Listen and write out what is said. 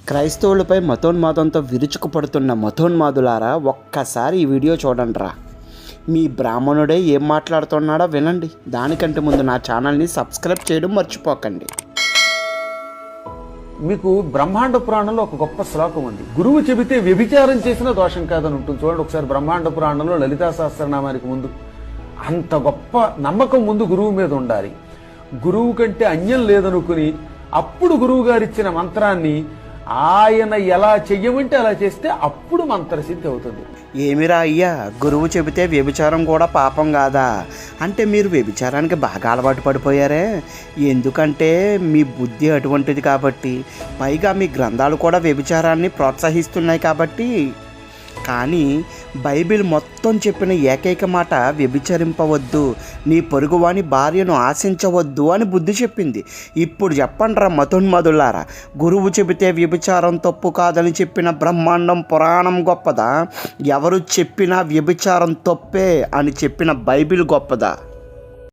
క్రైస్తవులపై మతోన్మాదంతో విరుచుకుపడుతున్న మతోన్మాదులారా ఒక్కసారి ఈ వీడియో చూడండిరా. మీ బ్రాహ్మణుడే ఏం మాట్లాడుతున్నాడో వినండి. దానికంటే ముందు నా ఛానల్ని సబ్స్క్రైబ్ చేయడం మర్చిపోకండి. మీకు బ్రహ్మాండ పురాణంలో ఒక గొప్ప శ్లోకం ఉంది. గురువు చెబితే వ్యభిచారం చేసిన దోషం కాదని ఉంటుంది. చూడండి ఒకసారి బ్రహ్మాండ పురాణంలో లలితా సహస్రనామానికి ముందు అంత గొప్ప నమ్మకం ముందు గురువు మీద ఉండాలి. గురువు కంటే అన్యం లేదనుకుని అప్పుడు గురువు గారు ఇచ్చిన మంత్రాన్ని ఆయన ఎలా చెయ్యమంటే అలా చేస్తే అప్పుడు మంత్రసిద్ధి అవుతుంది. ఏమిరా అయ్యా, గురువు చెబితే వ్యభిచారం కూడా పాపం కాదా అంటే మీరు వ్యభిచారానికి బాగా అలవాటు పడిపోయారే. ఎందుకంటే మీ బుద్ధి అటువంటిది కాబట్టి, పైగా మీ గ్రంథాలు కూడా వ్యభిచారాన్ని ప్రోత్సహిస్తున్నాయి కాబట్టి. కానీ బైబిల్ మొత్తం చెప్పిన ఏకైక మాట వ్యభిచరింపవద్దు, నీ పొరుగువాని భార్యను ఆశించవద్దు అని బుద్ధి చెప్పింది. ఇప్పుడు చెప్పండిరా మతోన్మాదులారా, గురువు చెబితే వ్యభిచారం తప్పు కాదని చెప్పిన బ్రహ్మాండం పురాణం గొప్పదా, ఎవరు చెప్పినా వ్యభిచారం తప్పే అని చెప్పిన బైబిల్ గొప్పదా?